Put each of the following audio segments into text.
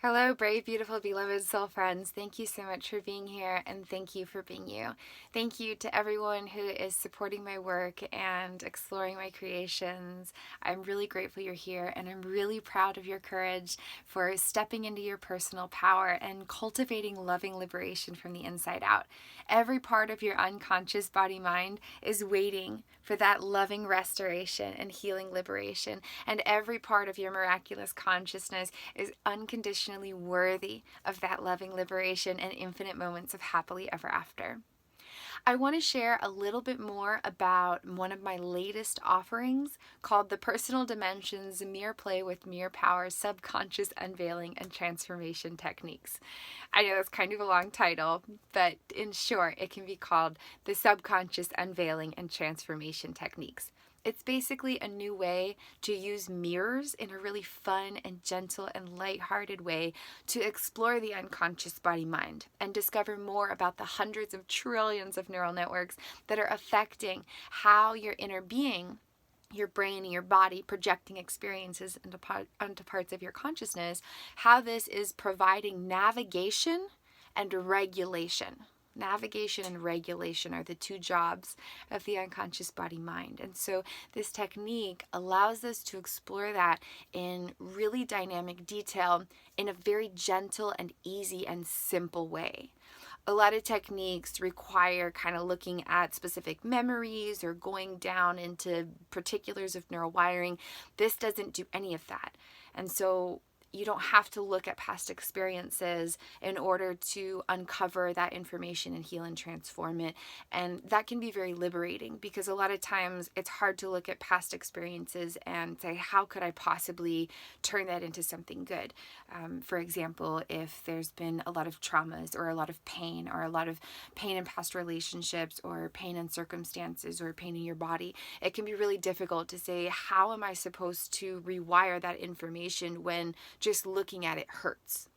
Hello, brave, beautiful, beloved soul friends. Thank you so much for being here, and thank you for being you. Thank you to everyone who is supporting my work and exploring my creations. I'm really grateful you're here, and I'm really proud of your courage for stepping into your personal power and cultivating loving liberation from the inside out. Every part of your unconscious body-mind is waiting for that loving restoration and healing liberation, and every part of your miraculous consciousness is unconditionally worthy of that loving liberation and infinite moments of happily ever after. I want to share a little bit more about one of my latest offerings called the Personal Dimensions Mirror Play with Mirror Power Subconscious Unveiling and Transformation Techniques. I know that's kind of a long title, but in short, it can be called the Subconscious Unveiling and Transformation Techniques. It's basically a new way to use mirrors in a really fun and gentle and lighthearted way to explore the unconscious body-mind and discover more about the hundreds of trillions of neural networks that are affecting how your inner being, your brain and your body, projecting experiences onto parts of your consciousness, how this is providing navigation and regulation. Navigation and regulation are the two jobs of the unconscious body-mind. And so this technique allows us to explore that in really dynamic detail in a very gentle and easy and simple way. A lot of techniques require kind of looking at specific memories or going down into particulars of neural wiring. This doesn't do any of that. And so you don't have to look at past experiences in order to uncover that information and heal and transform it. And that can be very liberating because a lot of times it's hard to look at past experiences and say, how could I possibly turn that into something good? For example, if there's been a lot of traumas or a lot of pain in past relationships or pain in circumstances or pain in your body, it can be really difficult to say, how am I supposed to rewire that information when just looking at it hurts?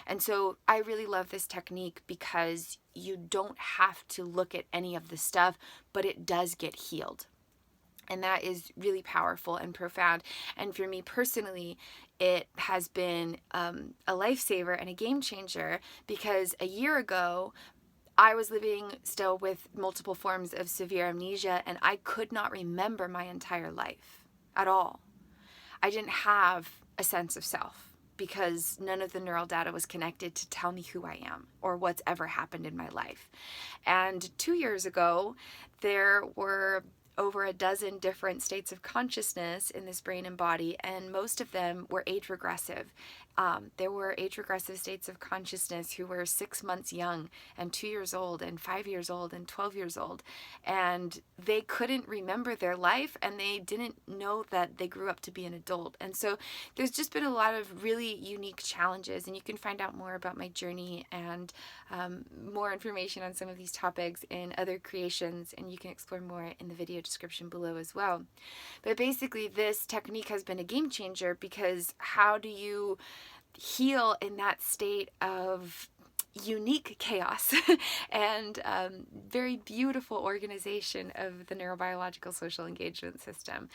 And so I really love this technique because you don't have to look at any of the stuff, but it does get healed. And that is really powerful and profound. And for me personally, it has been a lifesaver and a game changer because a year ago, I was living still with multiple forms of severe amnesia, and I could not remember my entire life at all. I didn't have a sense of self because none of the neural data was connected to tell me who I am or what's ever happened in my life. And 2 years ago, there were over a dozen different states of consciousness in this brain and body, and most of them were age regressive. There were age regressive states of consciousness who were 6 months young and 2 years old and 5 years old and 12 years old, and they couldn't remember their life and they didn't know that they grew up to be an adult. And so there's just been a lot of really unique challenges, and you can find out more about my journey and more information on some of these topics in other creations, and you can explore more in the video description below as well. But basically, this technique has been a game changer because how do you heal in that state of unique chaos and very beautiful organization of the neurobiological social engagement system.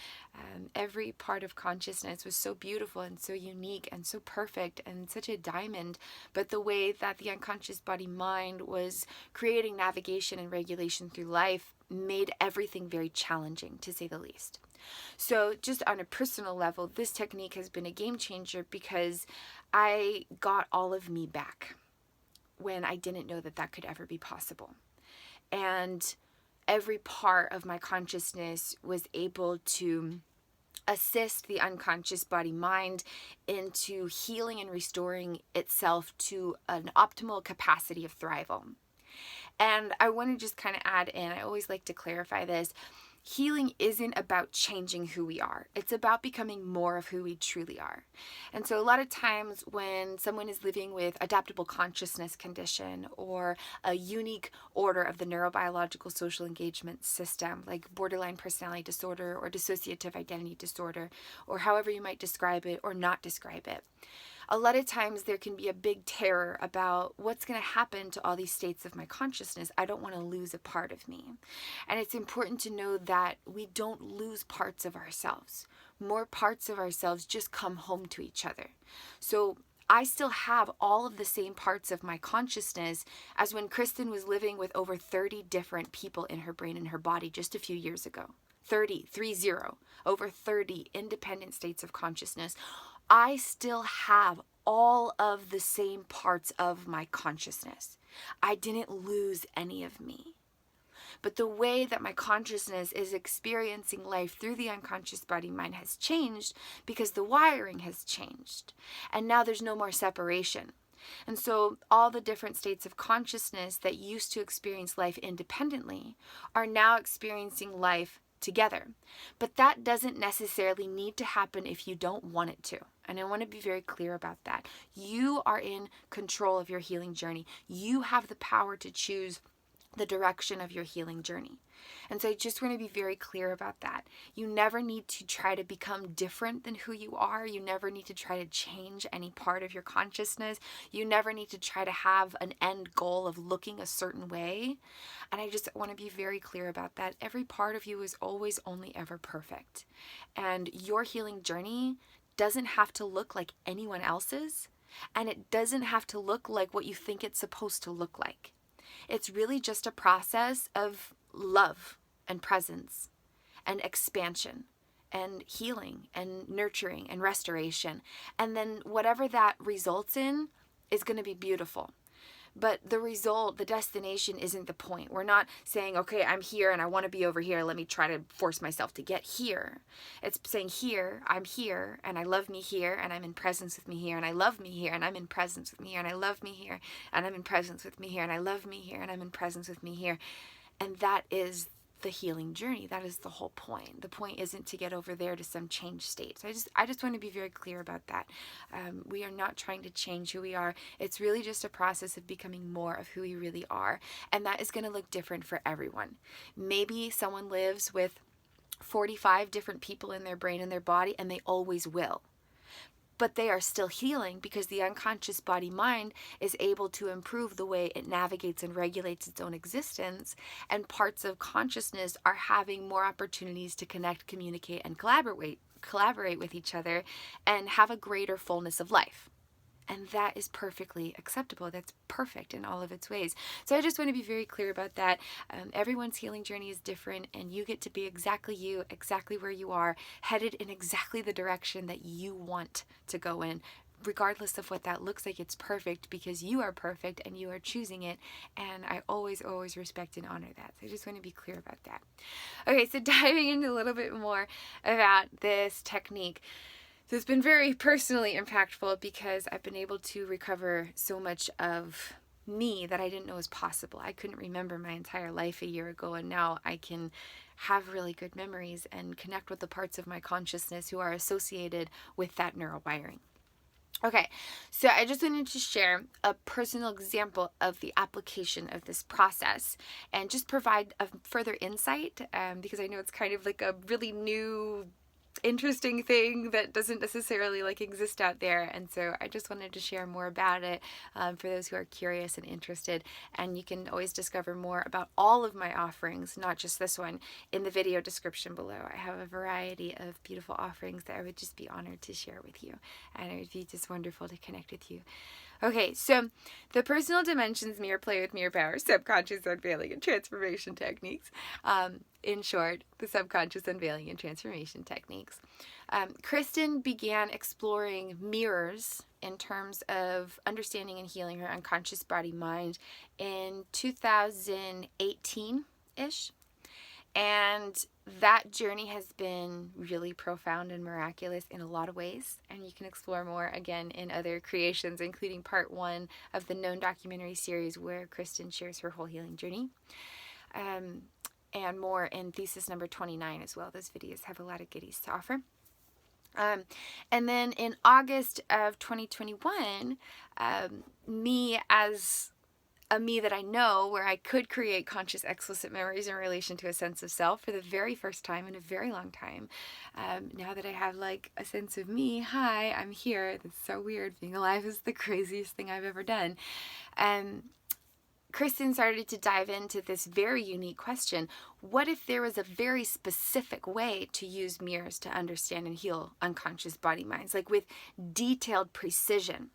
Every part of consciousness was so beautiful and so unique and so perfect and such a diamond, but the way that the unconscious body-mind was creating navigation and regulation through life made everything very challenging, to say the least. So just on a personal level, this technique has been a game changer because I got all of me back when I didn't know that that could ever be possible. And every part of my consciousness was able to assist the unconscious body-mind into healing and restoring itself to an optimal capacity of thrival. And I want to just kind of add in, I always like to clarify this, healing isn't about changing who we are. It's about becoming more of who we truly are. And so a lot of times when someone is living with adaptable consciousness condition or a unique order of the neurobiological social engagement system, like borderline personality disorder or dissociative identity disorder, or however you might describe it or not describe it, a lot of times there can be a big terror about what's going to happen to all these states of my consciousness. I don't want to lose a part of me. And it's important to know that we don't lose parts of ourselves. More parts of ourselves just come home to each other. So I still have all of the same parts of my consciousness as when Kristin was living with over 30 different people in her brain and her body just a few years ago. 30, over 30 independent states of consciousness. I still have all of the same parts of my consciousness. I didn't lose any of me. But the way that my consciousness is experiencing life through the unconscious body-mind has changed because the wiring has changed. And now there's no more separation. And so all the different states of consciousness that used to experience life independently are now experiencing life together. But that doesn't necessarily need to happen if you don't want it to. And I want to be very clear about that. You are in control of your healing journey. You have the power to choose the direction of your healing journey. And so I just want to be very clear about that. You never need to try to become different than who you are. You never need to try to change any part of your consciousness. You never need to try to have an end goal of looking a certain way. And I just want to be very clear about that. Every part of you is always only ever perfect. And your healing journey doesn't have to look like anyone else's. And it doesn't have to look like what you think it's supposed to look like. It's really just a process of love and presence and expansion and healing and nurturing and restoration. And then whatever that results in is going to be beautiful. But the result, the destination isn't the point. We're not saying, okay, I'm here and I want to be over here. Let me try to force myself to get here. It's saying here, I'm here and I love me here and I'm in presence with me here and I love me here and I'm in presence with me here and I love me here and I'm in presence with me here and I love me here and I'm in presence with me here. And that is the healing journey. That is the whole point. The point isn't to get over there to some change state. So I just want to be very clear about that. We are not trying to change who we are. It's really just a process of becoming more of who we really are. And that is going to look different for everyone. Maybe someone lives with 45 different people in their brain and their body, and they always will. But they are still healing because the unconscious body-mind is able to improve the way it navigates and regulates its own existence, and parts of consciousness are having more opportunities to connect, communicate, and collaborate with each other and have a greater fullness of life. And that is perfectly acceptable. That's perfect in all of its ways. So I just want to be very clear about that. Everyone's healing journey is different, and you get to be exactly you, exactly where you are, headed in exactly the direction that you want to go in. Regardless of what that looks like, it's perfect because you are perfect and you are choosing it. And I always, always respect and honor that. So I just want to be clear about that. Okay, so diving into a little bit more about this technique. So it's been very personally impactful because I've been able to recover so much of me that I didn't know was possible. I couldn't remember my entire life a year ago, and now I can have really good memories and connect with the parts of my consciousness who are associated with that neurowiring. Okay, so I just wanted to share a personal example of the application of this process and just provide a further insight because I know it's kind of like a really new interesting thing that doesn't necessarily exist out there, and so I just wanted to share more about it for those who are curious and interested. And you can always discover more about all of my offerings, not just this one, in the video description below. I have a variety of beautiful offerings that I would just be honored to share with you, and it would be just wonderful to connect with you. Okay, so the personal dimensions, mirror play with mirror power, subconscious unveiling and transformation techniques. In short, the subconscious unveiling and transformation techniques. Kristin began exploring mirrors in terms of understanding and healing her unconscious body-mind in 2018-ish. And that journey has been really profound and miraculous in a lot of ways. And you can explore more again in other creations, including part 1 of the Known documentary series where Kristin shares her whole healing journey. And more in thesis number 29 as well. Those videos have a lot of goodies to offer. And then in August of 2021, me as a me that I know, where I could create conscious explicit memories in relation to a sense of self for the very first time in a very long time. Now that I have a sense of me, hi, I'm here. That's so weird. Being alive is the craziest thing I've ever done. Kristin started to dive into this very unique question. What if there was a very specific way to use mirrors to understand and heal unconscious body minds, with detailed precision?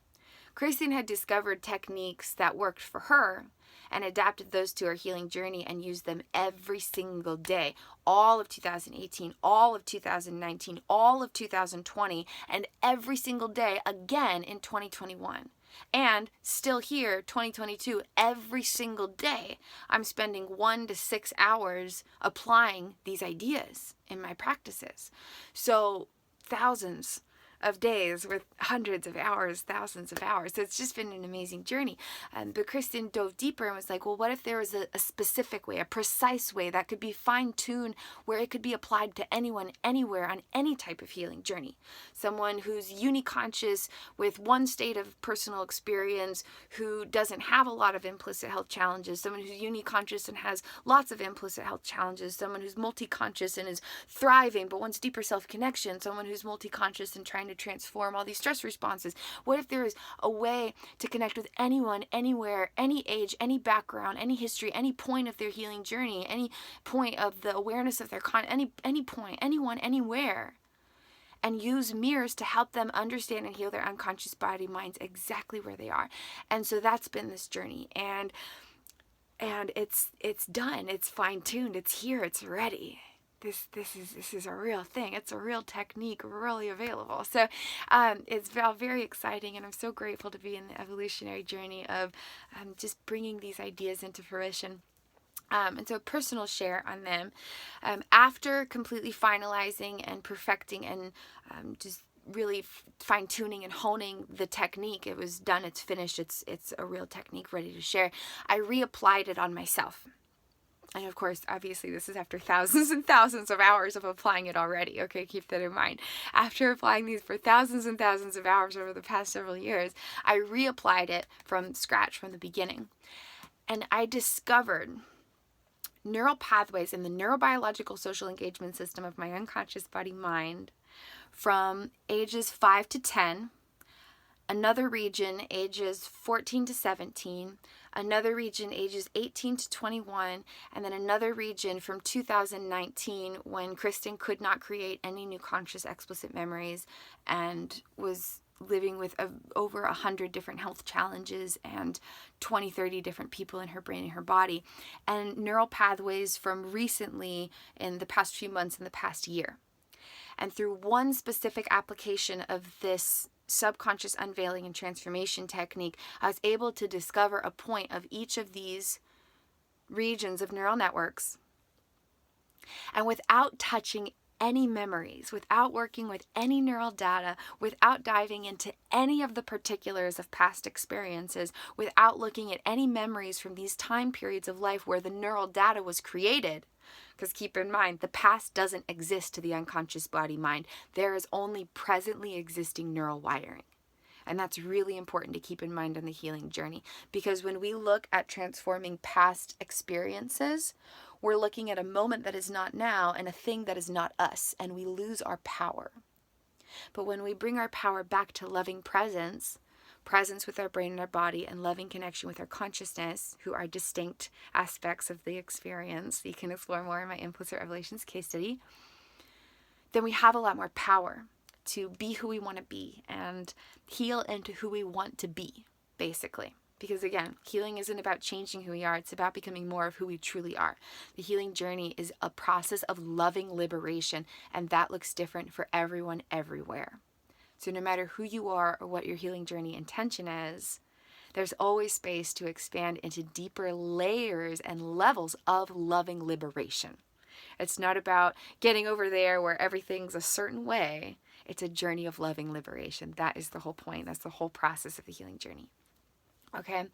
Kristin had discovered techniques that worked for her and adapted those to her healing journey and used them every single day. All of 2018, all of 2019, all of 2020, and every single day again in 2021. And still here, 2022, every single day, I'm spending 1 to 6 hours applying these ideas in my practices. So thousands of days with hundreds of hours, thousands of hours. So it's just been an amazing journey. But Kristin dove deeper and was like, well, what if there was a specific way, a precise way that could be fine-tuned where it could be applied to anyone, anywhere, on any type of healing journey? Someone who's uniconscious with one state of personal experience, who doesn't have a lot of implicit health challenges, someone who's uniconscious and has lots of implicit health challenges, someone who's multi-conscious and is thriving but wants deeper self-connection, someone who's multi-conscious and trying to transform all these stress responses. What if there is a way to connect with anyone, anywhere, any age, any background, any history, any point of their healing journey, any point of the awareness of their any point, anyone, anywhere, and use mirrors to help them understand and heal their unconscious body minds exactly where they are. And so that's been this journey, and it's done, it's fine-tuned, it's here, it's ready. This is a real thing. It's a real technique, really available. So it's very exciting, and I'm so grateful to be in the evolutionary journey of just bringing these ideas into fruition. And so a personal share on them. After completely finalizing and perfecting and just really fine-tuning and honing the technique, it was done, it's finished, it's a real technique ready to share. I reapplied it on myself. And of course, obviously, this is after thousands and thousands of hours of applying it already. Okay, keep that in mind. After applying these for thousands and thousands of hours over the past several years, I reapplied it from scratch, from the beginning. And I discovered neural pathways in the neurobiological social engagement system of my unconscious body-mind from ages 5 to 10, another region ages 14 to 17, another region ages 18 to 21, and then another region from 2019 when Kristin could not create any new conscious explicit memories and was living with over 100 different health challenges and 20-30 different people in her brain and her body, and neural pathways from recently in the past few months, in the past year. And through one specific application of this subconscious unveiling and transformation technique, I was able to discover a point of each of these regions of neural networks. And without touching any memories, without working with any neural data, without diving into any of the particulars of past experiences, without looking at any memories from these time periods of life where the neural data was created, because keep in mind, the past doesn't exist to the unconscious body-mind. There is only presently existing neural wiring. And that's really important to keep in mind on the healing journey, because when we look at transforming past experiences, we're looking at a moment that is not now and a thing that is not us, and we lose our power. But when we bring our power back to loving presence with our brain and our body, and loving connection with our consciousness, who are distinct aspects of the experience, you can explore more in my Implicit Revelations case study, then we have a lot more power to be who we want to be and heal into who we want to be, basically. Because again, healing isn't about changing who we are, it's about becoming more of who we truly are. The healing journey is a process of loving liberation, and that looks different for everyone, everywhere. So no matter who you are or what your healing journey intention is, there's always space to expand into deeper layers and levels of loving liberation. It's not about getting over there where everything's a certain way. It's a journey of loving liberation. That is the whole point. That's the whole process of the healing journey. Okay,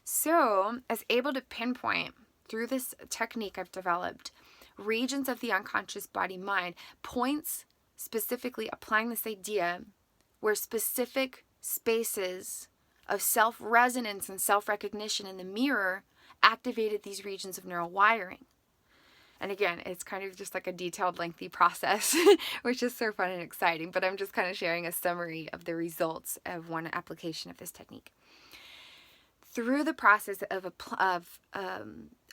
so I was able to pinpoint through this technique I've developed regions of the unconscious body-mind, points specifically applying this idea where specific spaces of self-resonance and self-recognition in the mirror activated these regions of neural wiring. And again, it's kind of just like a detailed, lengthy process, which is so fun and exciting, but I'm just kind of sharing a summary of the results of one application of this technique. Through the process of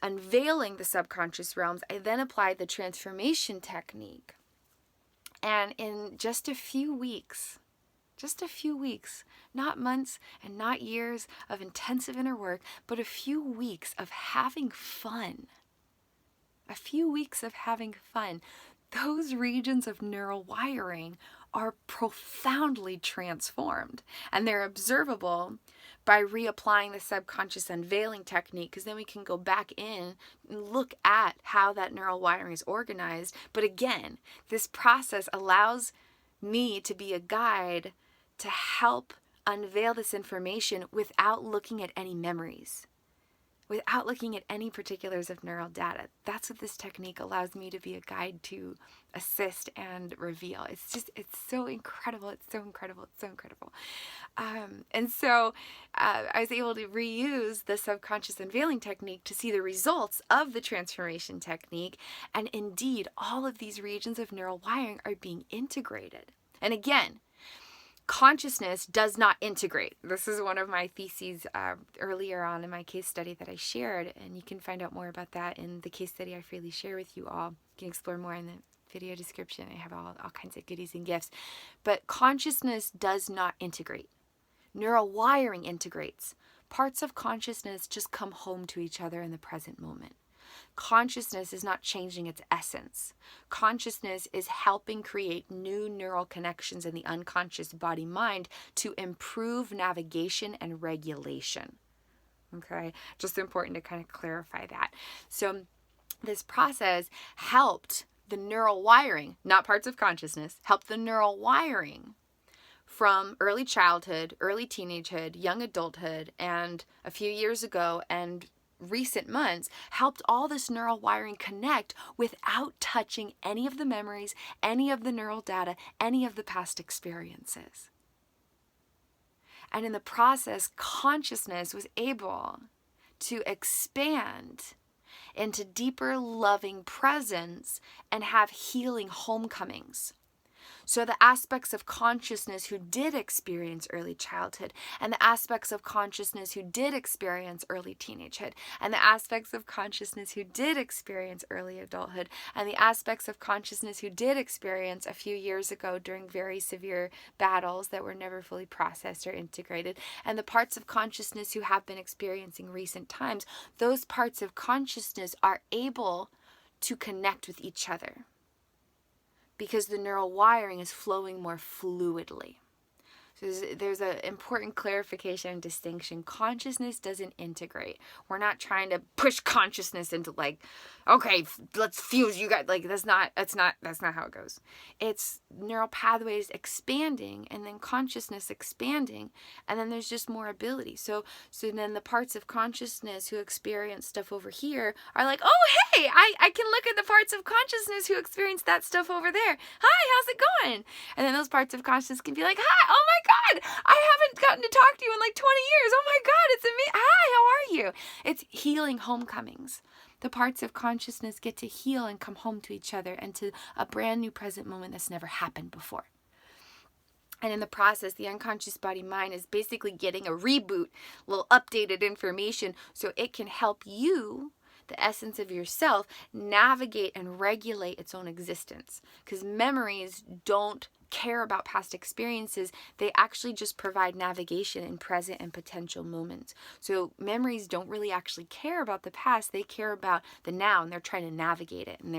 unveiling the subconscious realms, I then applied the transformation technique. And in just a few weeks, Just a few weeks, not months and not years of intensive inner work, but a few weeks of having fun. A few weeks of having fun. Those regions of neural wiring are profoundly transformed, and they're observable by reapplying the subconscious unveiling technique, because then we can go back in and look at how that neural wiring is organized. But again, this process allows me to be a guide to help unveil this information without looking at any memories, without looking at any particulars of neural data. That's what this technique allows me to be a guide to assist and reveal. It's so incredible. It's so incredible. It's so incredible. And so I was able to reuse the subconscious unveiling technique to see the results of the transformation technique. And indeed, all of these regions of neural wiring are being integrated. And again, consciousness does not integrate. This is one of my theses earlier on in my case study that I shared, and you can find out more about that in the case study I freely share with you all. You can explore more in the video description. I have all kinds of goodies and gifts. But consciousness does not integrate. Neural wiring integrates. Parts of consciousness just come home to each other in the present moment. Consciousness is not changing its essence. Consciousness is helping create new neural connections in the unconscious body-mind to improve navigation and regulation. Okay, just important to kind of clarify that. So this process helped the neural wiring, not parts of consciousness, helped the neural wiring from early childhood, early teenagehood, young adulthood, and a few years ago, and recent months, helped all this neural wiring connect without touching any of the memories, any of the neural data, any of the past experiences. And in the process, consciousness was able to expand into deeper loving presence and have healing homecomings. So the aspects of consciousness who did experience early childhood, and the aspects of consciousness who did experience early teenagehood, and the aspects of consciousness who did experience early adulthood, and the aspects of consciousness who did experience a few years ago during very severe battles that were never fully processed or integrated, and the parts of consciousness who have been experiencing recent times, those parts of consciousness are able to connect with each other, because the neural wiring is flowing more fluidly. So there's an important clarification and distinction. Consciousness doesn't integrate. We're not trying to push consciousness into like, okay, let's fuse you guys. Like that's not how it goes. It's neural pathways expanding, and then consciousness expanding, and then there's just more ability. So then the parts of consciousness who experience stuff over here are like, oh hey, I can look at the parts of consciousness who experience that stuff over there. Hi, how's it going? And then those parts of consciousness can be like, hi, oh my God, I haven't gotten to talk to you in like 20 years. Oh my God, it's amazing. Hi, how are you? It's healing homecomings. The parts of consciousness get to heal and come home to each other and to a brand new present moment that's never happened before. And in the process, the unconscious body-mind is basically getting a reboot, a little updated information so it can help you, the essence of yourself, navigate and regulate its own existence. Because memories don't care about past experiences. They actually just provide navigation in present and potential moments. So memories don't really actually care about the past. They care about the now, and they're trying to navigate it. And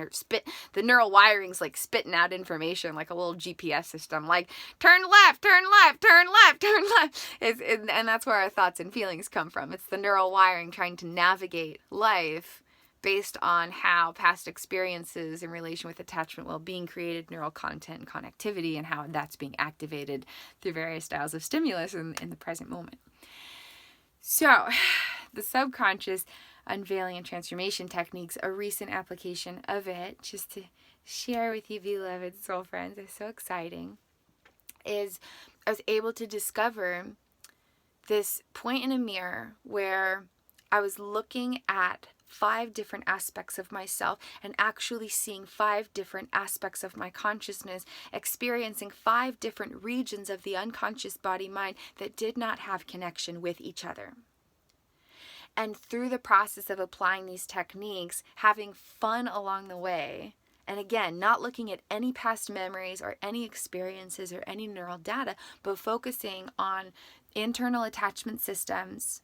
the neural wiring's like spitting out information like a little GPS system, like turn left, turn left, turn left, turn left. And that's where our thoughts and feelings come from. It's the neural wiring trying to navigate life based on how past experiences in relation with attachment well-being created neural content and connectivity, and how that's being activated through various styles of stimulus in the present moment. So the subconscious unveiling and transformation techniques, a recent application of it, just to share with you beloved soul friends, is so exciting, is I was able to discover this point in a mirror where I was looking at 5 different aspects of myself and actually seeing 5 different aspects of my consciousness, experiencing 5 different regions of the unconscious body-mind that did not have connection with each other. And through the process of applying these techniques, having fun along the way, And again, not looking at any past memories or any experiences or any neural data, but focusing on internal attachment systems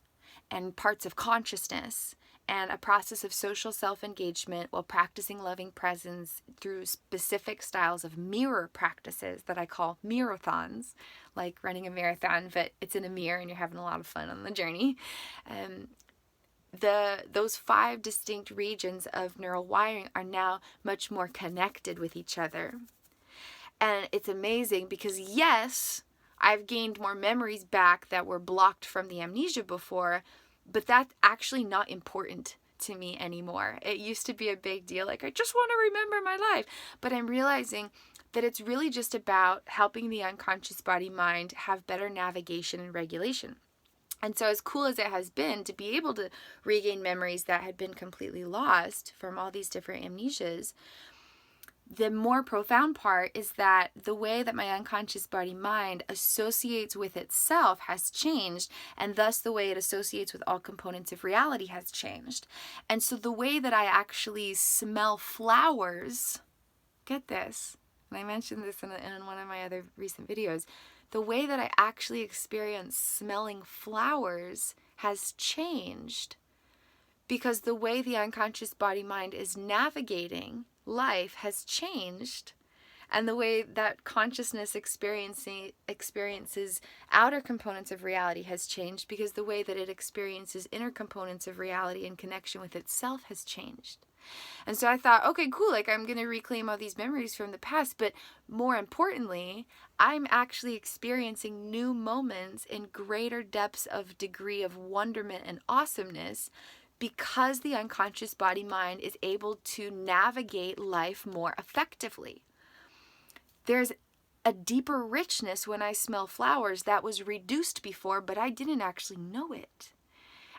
and parts of consciousness and a process of social self-engagement while practicing loving presence through specific styles of mirror practices that I call marathons, like running a marathon, but it's in a mirror and you're having a lot of fun on the journey. Those 5 distinct regions of neural wiring are now much more connected with each other. And it's amazing because, yes, I've gained more memories back that were blocked from the amnesia before, but that's actually not important to me anymore. It used to be a big deal, like I just want to remember my life. But I'm realizing that it's really just about helping the unconscious body-mind have better navigation and regulation. And so as cool as it has been to be able to regain memories that had been completely lost from all these different amnesias, the more profound part is that the way that my unconscious body-mind associates with itself has changed, and thus the way it associates with all components of reality has changed. And so the way that I actually smell flowers, get this, and I mentioned this in one of my other recent videos, the way that I actually experience smelling flowers has changed because the way the unconscious body-mind is navigating life has changed, and the way that consciousness experiences outer components of reality has changed because the way that it experiences inner components of reality in connection with itself has changed. And so I thought, okay, cool, like I'm going to reclaim all these memories from the past, but more importantly, I'm actually experiencing new moments in greater depths of degree of wonderment and awesomeness because the unconscious body-mind is able to navigate life more effectively. There's a deeper richness when I smell flowers that was reduced before, but I didn't actually know it.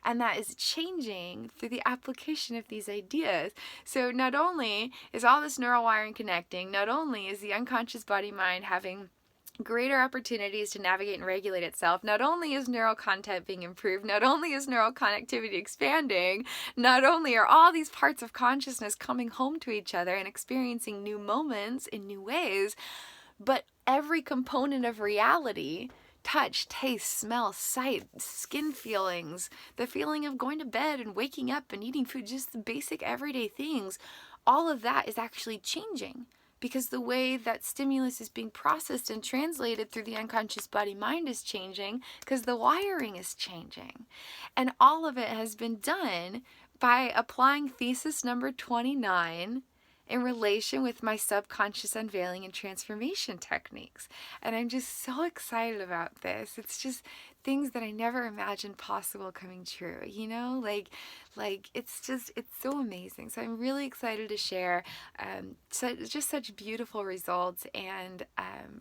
And that is changing through the application of these ideas. So not only is all this neural wiring connecting, not only is the unconscious body-mind having greater opportunities to navigate and regulate itself, not only is neural content being improved, not only is neural connectivity expanding, not only are all these parts of consciousness coming home to each other and experiencing new moments in new ways, but every component of reality, touch, taste, smell, sight, skin feelings, the feeling of going to bed and waking up and eating food, just the basic everyday things, all of that is actually changing because the way that stimulus is being processed and translated through the unconscious body-mind is changing because the wiring is changing. And all of it has been done by applying thesis number 29 in relation with my subconscious unveiling and transformation techniques. And I'm just so excited about this. It's just things that I never imagined possible coming true, you know, like it's so amazing. So I'm really excited to share such beautiful results. And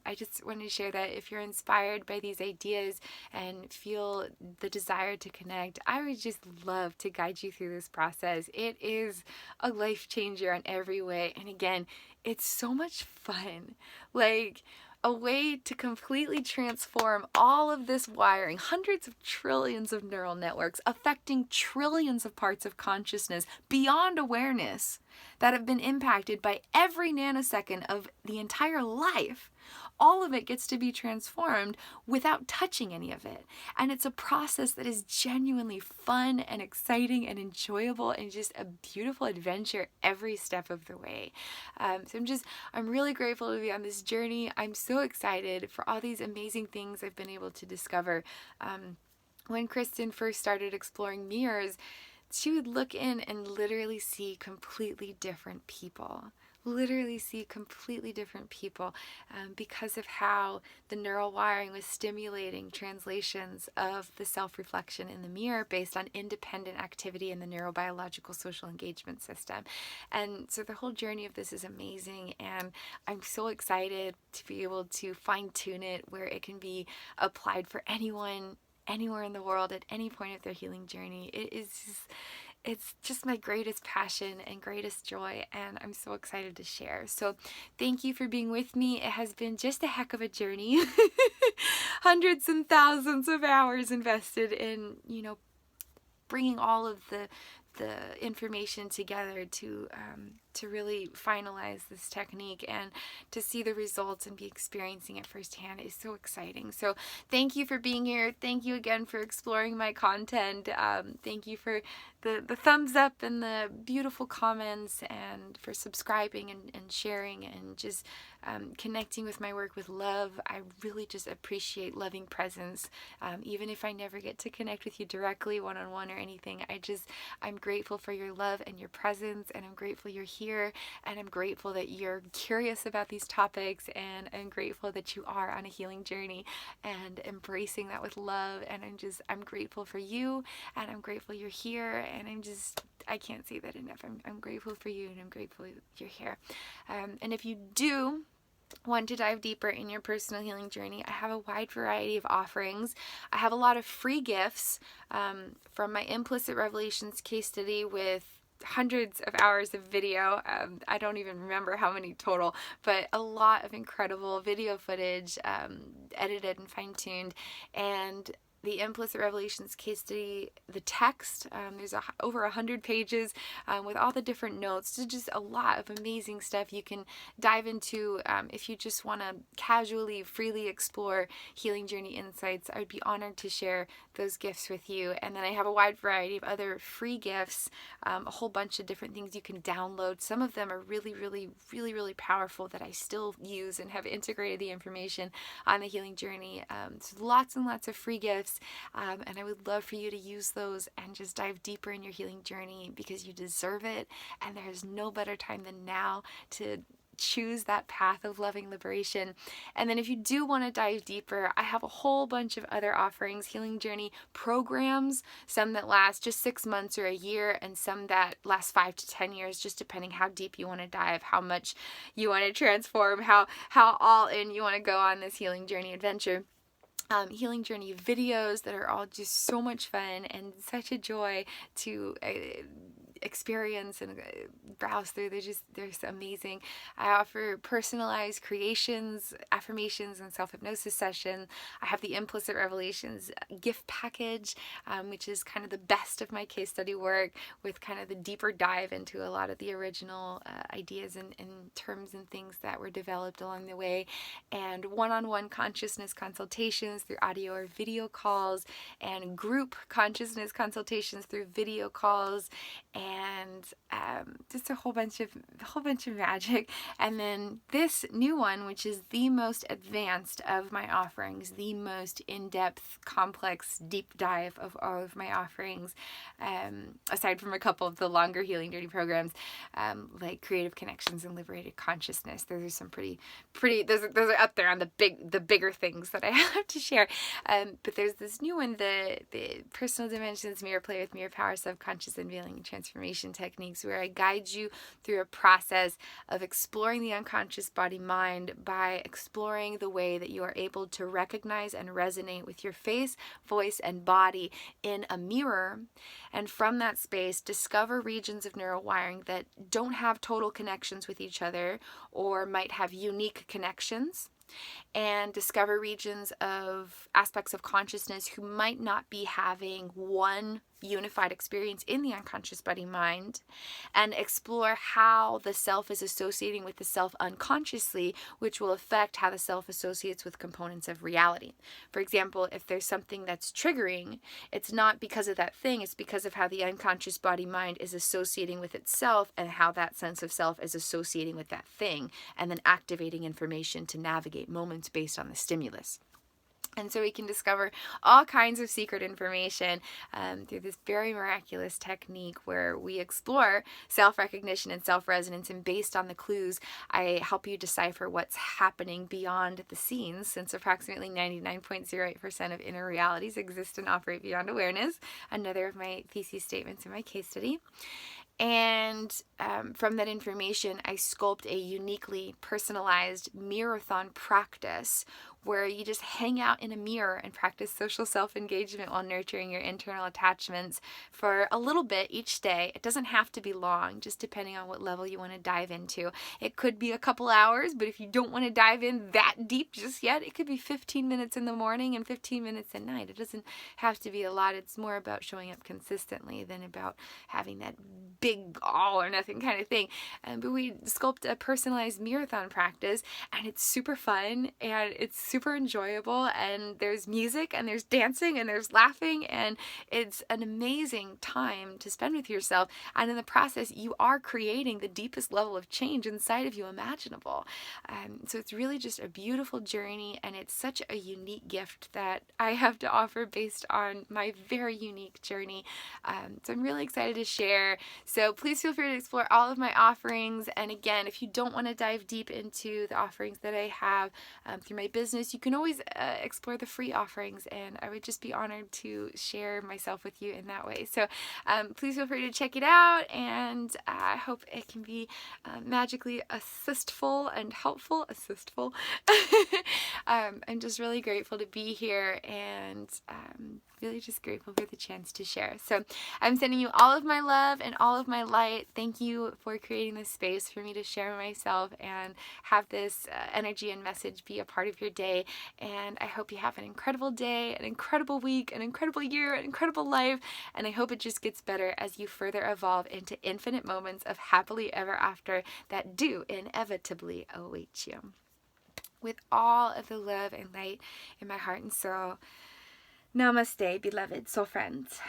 I just wanted to share that if you're inspired by these ideas and feel the desire to connect, I would just love to guide you through this process. It is a life changer in every way. And again, it's so much fun. Like, a way to completely transform all of this wiring, hundreds of trillions of neural networks affecting trillions of parts of consciousness beyond awareness that have been impacted by every nanosecond of the entire life. All of it gets to be transformed without touching any of it. And it's a process that is genuinely fun and exciting and enjoyable and just a beautiful adventure every step of the way. So I'm really grateful to be on this journey. I'm so excited for all these amazing things I've been able to discover. When Kristin first started exploring mirrors, she would look in and literally see completely different people. Because of how the neural wiring was stimulating translations of the self-reflection in the mirror based on independent activity in the neurobiological social engagement system. And so the whole journey of this is amazing, and I'm so excited to be able to fine-tune it where it can be applied for anyone, anywhere in the world, at any point of their healing journey. It's just my greatest passion and greatest joy, and I'm so excited to share. So thank you for being with me. It has been just a heck of a journey. Hundreds and thousands of hours invested in, bringing all of the information together to really finalize this technique, and to see the results and be experiencing it firsthand is so exciting. So thank you for being here. Thank you again for exploring my content. Thank you for the thumbs up and the beautiful comments, and for subscribing and sharing, and just connecting with my work with love. I really just appreciate loving presence. Even if I never get to connect with you directly one-on-one or anything, I'm grateful for your love and your presence, and I'm grateful you're here, and I'm grateful that you're curious about these topics, and I'm grateful that you are on a healing journey and embracing that with love. And I'm grateful for you, and I'm grateful you're here, and I can't say that enough. I'm grateful for you, and I'm grateful you're here. And if you do want to dive deeper in your personal healing journey, I have a wide variety of offerings. I have a lot of free gifts from my Implicit Revelations case study with hundreds of hours of video. I don't even remember how many total, but a lot of incredible video footage, edited and fine-tuned. And the Implicit Revelations case study, the text, there's over 100 pages with all the different notes. There's just a lot of amazing stuff you can dive into if you just want to casually, freely explore healing journey insights. I would be honored to share those gifts with you. And then I have a wide variety of other free gifts, a whole bunch of different things you can download. Some of them are really, really, really, really powerful that I still use and have integrated the information on the healing journey. So lots and lots of free gifts. And I would love for you to use those and just dive deeper in your healing journey, because you deserve it. And there's no better time than now to choose that path of loving liberation. And then if you do want to dive deeper, I have a whole bunch of other offerings, healing journey programs, some that last just 6 months or a year, and some that last 5 to 10 years, just depending how deep you want to dive, how much you want to transform, how all in you want to go on this healing journey adventure. Healing journey videos that are all just so much fun and such a joy to experience and browse through. They're so amazing. I offer personalized creations, affirmations, and self-hypnosis sessions. I have the Implicit Revelations gift package, which is kind of the best of my case study work, with kind of the deeper dive into a lot of the original ideas and terms and things that were developed along the way, and one-on-one consciousness consultations through audio or video calls, and group consciousness consultations through video calls, and just a whole bunch of magic. And then this new one, which is the most advanced of my offerings, the most in-depth, complex, deep dive of all of my offerings, aside from a couple of the longer healing journey programs, like Creative Connections and Liberated Consciousness. Those are some pretty those are up there on the bigger things that I have to share. But there's this new one, the Personal Dimensions Mirror Play with Mirror Power Subconscious Unveiling and Transformation Techniques, where I guide you through a process of exploring the unconscious body-mind by exploring the way that you are able to recognize and resonate with your face, voice, and body in a mirror, and from that space discover regions of neural wiring that don't have total connections with each other or might have unique connections, and discover regions of aspects of consciousness who might not be having one unified experience in the unconscious body mind, and explore how the self is associating with the self unconsciously, which will affect how the self associates with components of reality. For example, if there's something that's triggering, it's not because of that thing, it's because of how the unconscious body mind is associating with itself, and how that sense of self is associating with that thing, and then activating information to navigate moments based on the stimulus. And so we can discover all kinds of secret information through this very miraculous technique where we explore self-recognition and self-resonance, and based on the clues, I help you decipher what's happening beyond the scenes, since approximately 99.08% of inner realities exist and operate beyond awareness, another of my thesis statements in my case study. And from that information, I sculpt a uniquely personalized mirror-thon practice where you just hang out in a mirror and practice social self-engagement while nurturing your internal attachments for a little bit each day. It doesn't have to be long, just depending on what level you want to dive into. It could be a couple hours, but if you don't want to dive in that deep just yet, it could be 15 minutes in the morning and 15 minutes at night. It doesn't have to be a lot. It's more about showing up consistently than about having that big all or nothing kind of thing. But we sculpt a personalized marathon practice, and it's super fun and it's super enjoyable, and there's music and there's dancing and there's laughing, and it's an amazing time to spend with yourself. And in the process, you are creating the deepest level of change inside of you imaginable. So it's really just a beautiful journey, and it's such a unique gift that I have to offer based on my very unique journey. So I'm really excited to share. So please feel free to explore all of my offerings. And again, if you don't want to dive deep into the offerings that I have through my business, you can always explore the free offerings, and I would just be honored to share myself with you in that way. So please feel free to check it out, and I hope it can be magically assistful and helpful. I'm just really grateful to be here, and really just grateful for the chance to share. So I'm sending you all of my love and all of my light. Thank you for creating this space for me to share myself and have this energy and message be a part of your day. And I hope you have an incredible day, an incredible week, an incredible year, an incredible life. And I hope it just gets better as you further evolve into infinite moments of happily ever after that do inevitably await you. With all of the love and light in my heart and soul, Namaste, beloved soul friends.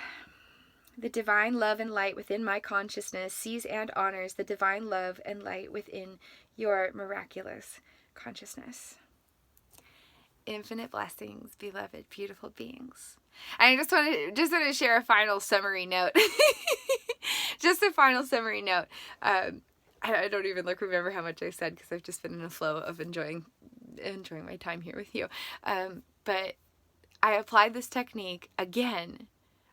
The divine love and light within my consciousness sees and honors the divine love and light within your miraculous consciousness. Infinite blessings, beloved, beautiful beings. And I just want to share a final summary note. Just a final summary note. I don't even remember how much I said, because I've just been in a flow of enjoying my time here with you. But I applied this technique again.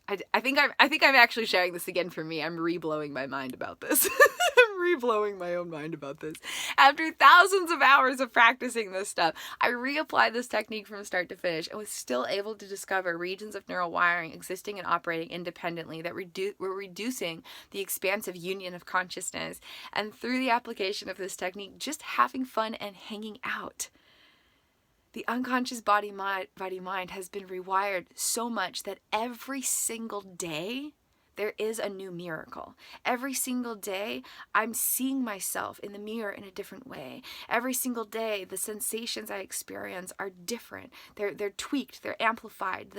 I think I'm actually sharing this again for me. I'm re-blowing my mind about this. I'm re-blowing my own mind about this. After thousands of hours of practicing this stuff, I reapplied this technique from start to finish and was still able to discover regions of neural wiring existing and operating independently that were reducing the expansive union of consciousness. And through the application of this technique, just having fun and hanging out, the unconscious body-mind has been rewired so much that every single day there is a new miracle. Every single day I'm seeing myself in the mirror in a different way. Every single day the sensations I experience are different. They're tweaked, they're amplified.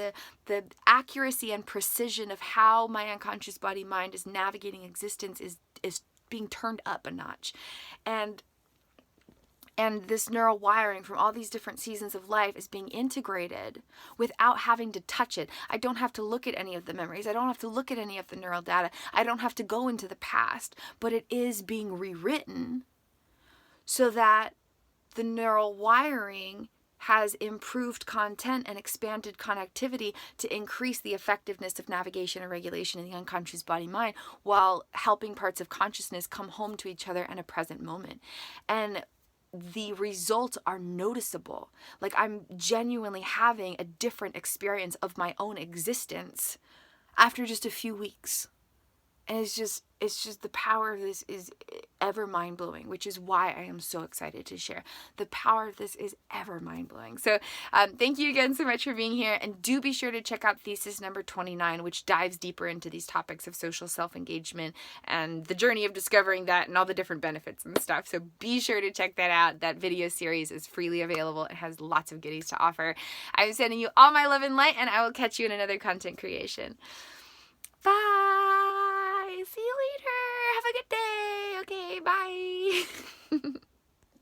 The accuracy and precision of how my unconscious body-mind is navigating existence is being turned up a notch. And this neural wiring from all these different seasons of life is being integrated without having to touch it. I don't have to look at any of the memories. I don't have to look at any of the neural data. I don't have to go into the past. But it is being rewritten so that the neural wiring has improved content and expanded connectivity to increase the effectiveness of navigation and regulation in the unconscious body-mind, while helping parts of consciousness come home to each other in a present moment. And the results are noticeable. Like, I'm genuinely having a different experience of my own existence after just a few weeks. And it's just the power of this is ever mind-blowing, which is why I am so excited to share. The power of this is ever mind-blowing. So thank you again so much for being here. And do be sure to check out Thesis number 29, which dives deeper into these topics of social self-engagement and the journey of discovering that and all the different benefits and stuff. So be sure to check that out. That video series is freely available. It has lots of goodies to offer. I'm sending you all my love and light, and I will catch you in another content creation. Bye. See you later. Have a good day. Okay, bye.